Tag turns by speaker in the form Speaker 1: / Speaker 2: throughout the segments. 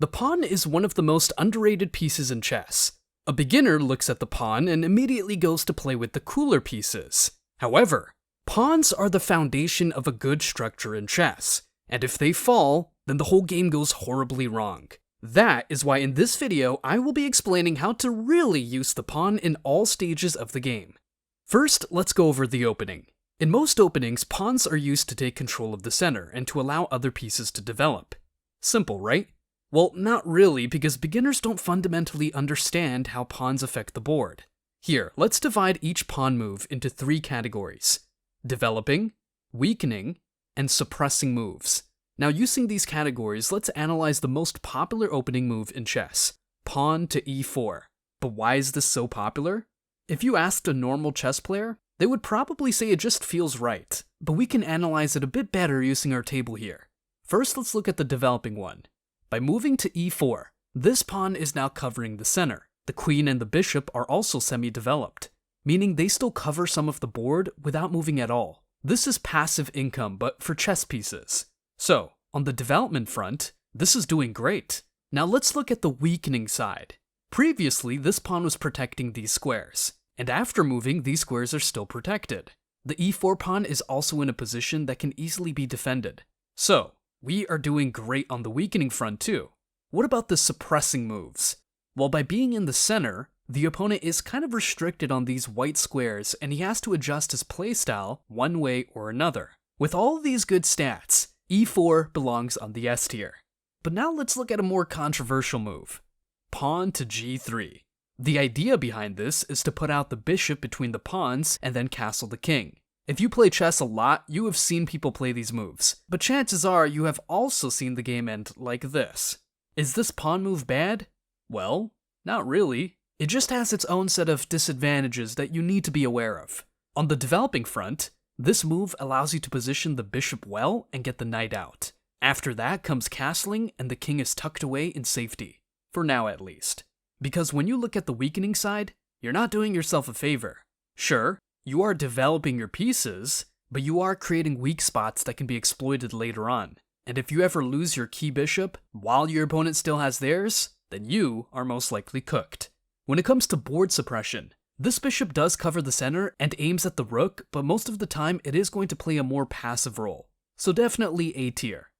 Speaker 1: The pawn is one of the most underrated pieces in chess. A beginner looks at the pawn and immediately goes to play with the cooler pieces. However, pawns are the foundation of a good structure in chess, and if they fall, then the whole game goes horribly wrong. That is why in this video, I will be explaining how to really use the pawn in all stages of the game. First, let's go over the opening. In most openings, pawns are used to take control of the center and to allow other pieces to develop. Simple, right? Well, not really, because beginners don't fundamentally understand how pawns affect the board. Here, let's divide each pawn move into 3 categories: developing, weakening, and suppressing moves. Now, using these categories, let's analyze the most popular opening move in chess, pawn to e4. But why is this so popular? If you asked a normal chess player, they would probably say it just feels right, but we can analyze it a bit better using our table here. First, let's look at the developing one. By moving to e4, this pawn is now covering the center. The queen and the bishop are also semi-developed, meaning they still cover some of the board without moving at all. This is passive income, but for chess pieces. So, on the development front, this is doing great. Now let's look at the weakening side. Previously, this pawn was protecting these squares, and after moving, these squares are still protected. The e4 pawn is also in a position that can easily be defended. So, we are doing great on the weakening front too. What about the suppressing moves? Well, by being in the center, the opponent is kind of restricted on these white squares and he has to adjust his playstyle one way or another. With all these good stats, e4 belongs on the S tier. But now let's look at a more controversial move. Pawn to g3. The idea behind this is to put out the bishop between the pawns and then castle the king. If you play chess a lot, you have seen people play these moves, but chances are you have also seen the game end like this. Is this pawn move bad? Well, not really. It just has its own set of disadvantages that you need to be aware of. On the developing front, this move allows you to position the bishop well and get the knight out. After that comes castling and the king is tucked away in safety. For now at least. Because when you look at the weakening side, you're not doing yourself a favor. Sure, you are developing your pieces, but you are creating weak spots that can be exploited later on. And if you ever lose your key bishop while your opponent still has theirs, then you are most likely cooked. When it comes to board suppression, this bishop does cover the center and aims at the rook, but most of the time it is going to play a more passive role. So definitely A tier.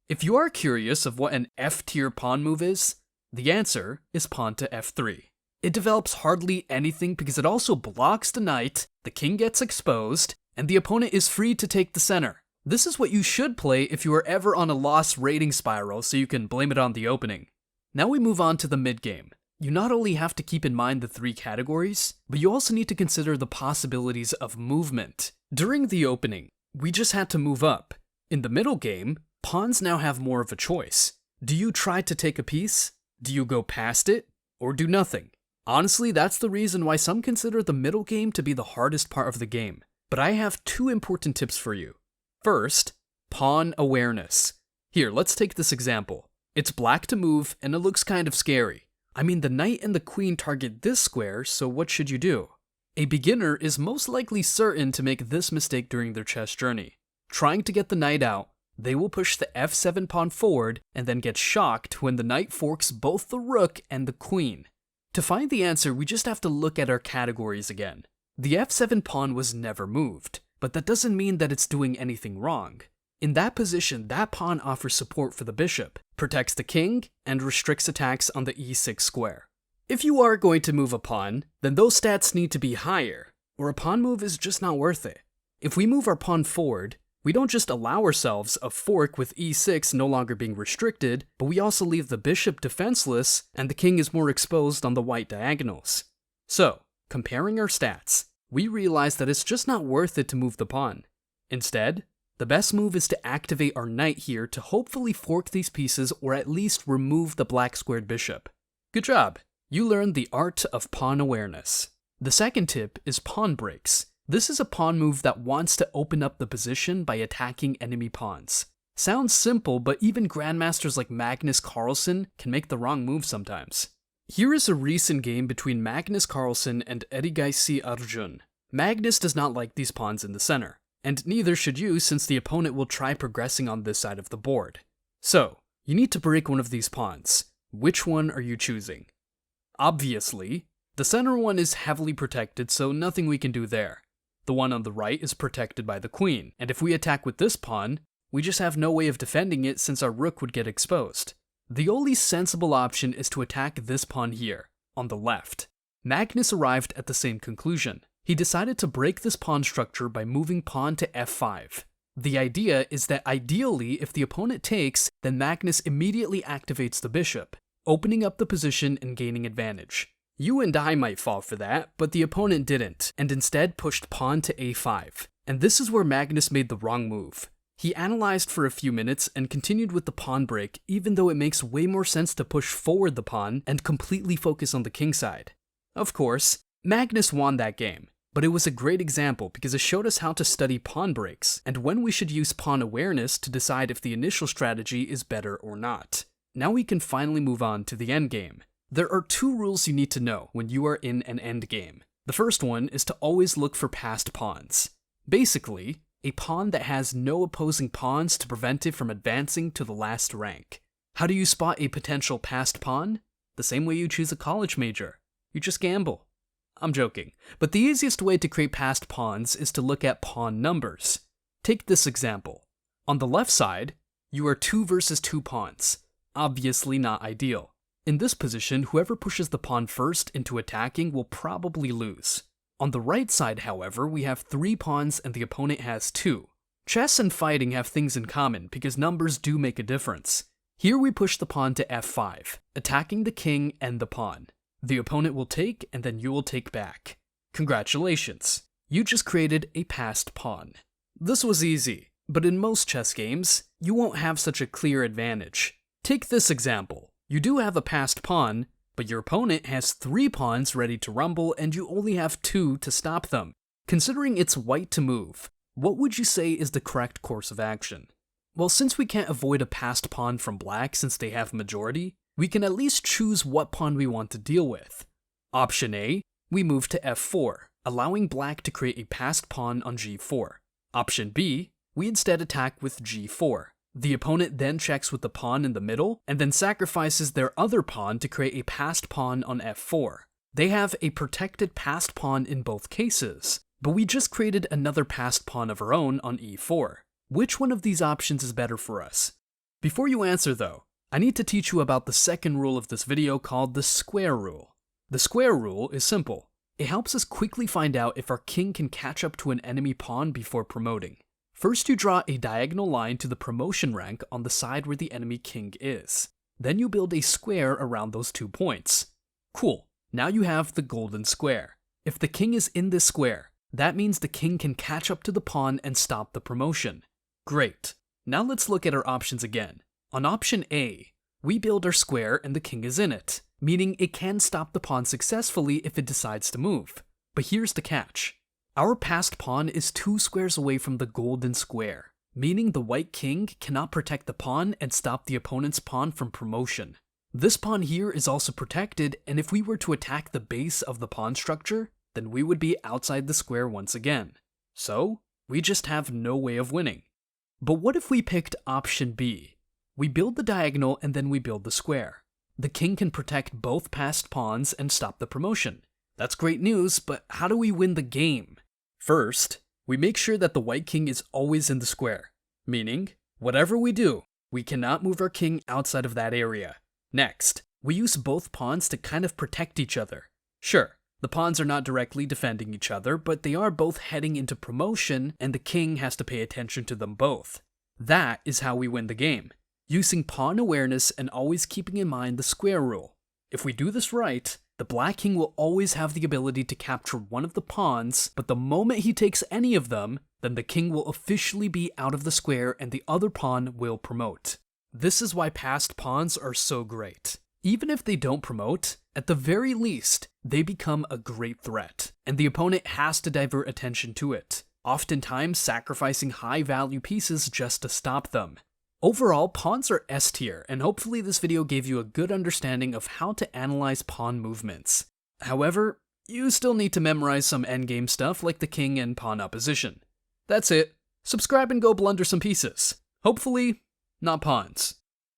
Speaker 1: If you are curious of what an F tier pawn move is, the answer is pawn to f3. It develops hardly anything because it also blocks the knight, the king gets exposed, and the opponent is free to take the center. This is what you should play if you are ever on a loss rating spiral so you can blame it on the opening. Now we move on to the mid-game. You not only have to keep in mind the 3 categories, but you also need to consider the possibilities of movement. During the opening, we just had to move up. In the middle game, pawns now have more of a choice. Do you try to take a piece? Do you go past it? Or do nothing? Honestly, that's the reason why some consider the middle game to be the hardest part of the game. But I have 2 important tips for you. First, pawn awareness. Here, let's take this example. It's black to move, and it looks kind of scary. I mean, the knight and the queen target this square, so what should you do? A beginner is most likely certain to make this mistake during their chess journey. Trying to get the knight out, they will push the f7 pawn forward and then get shocked when the knight forks both the rook and the queen. To find the answer, we just have to look at our categories again. The f7 pawn was never moved, but that doesn't mean that it's doing anything wrong. In that position, that pawn offers support for the bishop, protects the king, and restricts attacks on the e6 square. If you are going to move a pawn, then those stats need to be higher, or a pawn move is just not worth it. If we move our pawn forward, we don't just allow ourselves a fork with e6 no longer being restricted, but we also leave the bishop defenseless and the king is more exposed on the white diagonals. So, comparing our stats, we realize that it's just not worth it to move the pawn. Instead, the best move is to activate our knight here to hopefully fork these pieces or at least remove the black squared bishop. Good job! You learned the art of pawn awareness. The second tip is pawn breaks. This is a pawn move that wants to open up the position by attacking enemy pawns. Sounds simple, but even grandmasters like Magnus Carlsen can make the wrong move sometimes. Here is a recent game between Magnus Carlsen and Erigaisi Arjun. Magnus does not like these pawns in the center, and neither should you since the opponent will try progressing on this side of the board. So, you need to break one of these pawns. Which one are you choosing? Obviously, the center one is heavily protected, so nothing we can do there. The one on the right is protected by the queen, and if we attack with this pawn, we just have no way of defending it since our rook would get exposed. The only sensible option is to attack this pawn here, on the left. Magnus arrived at the same conclusion. He decided to break this pawn structure by moving pawn to f5. The idea is that ideally, if the opponent takes, then Magnus immediately activates the bishop, opening up the position and gaining advantage. You and I might fall for that, but the opponent didn't, and instead pushed pawn to a5. And this is where Magnus made the wrong move. He analyzed for a few minutes and continued with the pawn break, even though it makes way more sense to push forward the pawn and completely focus on the king side. Of course, Magnus won that game, but it was a great example because it showed us how to study pawn breaks and when we should use pawn awareness to decide if the initial strategy is better or not. Now we can finally move on to the endgame. There are two rules you need to know when you are in an endgame. The first one is to always look for passed pawns. Basically, a pawn that has no opposing pawns to prevent it from advancing to the last rank. How do you spot a potential passed pawn? The same way you choose a college major. You just gamble. I'm joking, but the easiest way to create passed pawns is to look at pawn numbers. Take this example. On the left side, you are 2 versus 2 pawns. Obviously not ideal. In this position, whoever pushes the pawn first into attacking will probably lose. On the right side, however, we have 3 pawns and the opponent has 2. Chess and fighting have things in common because numbers do make a difference. Here we push the pawn to f5, attacking the king and the pawn. The opponent will take and then you will take back. Congratulations, you just created a passed pawn. This was easy, but in most chess games, you won't have such a clear advantage. Take this example. You do have a passed pawn, but your opponent has 3 pawns ready to rumble and you only have 2 to stop them. Considering it's white to move, what would you say is the correct course of action? Well, since we can't avoid a passed pawn from black since they have majority, we can at least choose what pawn we want to deal with. Option A, we move to f4, allowing black to create a passed pawn on g4. Option B, we instead attack with g4. The opponent then checks with the pawn in the middle, and then sacrifices their other pawn to create a passed pawn on f4. They have a protected passed pawn in both cases, but we just created another passed pawn of our own on e4. Which one of these options is better for us? Before you answer though, I need to teach you about the second rule of this video called the square rule. The square rule is simple. It helps us quickly find out if our king can catch up to an enemy pawn before promoting. First, you draw a diagonal line to the promotion rank on the side where the enemy king is. Then you build a square around those 2 points. Cool, now you have the golden square. If the king is in this square, that means the king can catch up to the pawn and stop the promotion. Great, now let's look at our options again. On option A, we build our square and the king is in it, meaning it can stop the pawn successfully if it decides to move. But here's the catch. Our passed pawn is 2 squares away from the golden square, meaning the white king cannot protect the pawn and stop the opponent's pawn from promotion. This pawn here is also protected, and if we were to attack the base of the pawn structure, then we would be outside the square once again. So, we just have no way of winning. But what if we picked option B? We build the diagonal and then we build the square. The king can protect both passed pawns and stop the promotion. That's great news, but how do we win the game? First, we make sure that the white king is always in the square, meaning, whatever we do, we cannot move our king outside of that area. Next, we use both pawns to kind of protect each other. Sure, the pawns are not directly defending each other, but they are both heading into promotion, and the king has to pay attention to them both. That is how we win the game, using pawn awareness and always keeping in mind the square rule. If we do this right, the black king will always have the ability to capture one of the pawns, but the moment he takes any of them, then the king will officially be out of the square and the other pawn will promote. This is why passed pawns are so great. Even if they don't promote, at the very least, they become a great threat, and the opponent has to divert attention to it, oftentimes sacrificing high-value pieces just to stop them. Overall, pawns are S tier, and hopefully this video gave you a good understanding of how to analyze pawn movements. However, you still need to memorize some endgame stuff like the king and pawn opposition. That's it. Subscribe and go blunder some pieces. Hopefully, not pawns.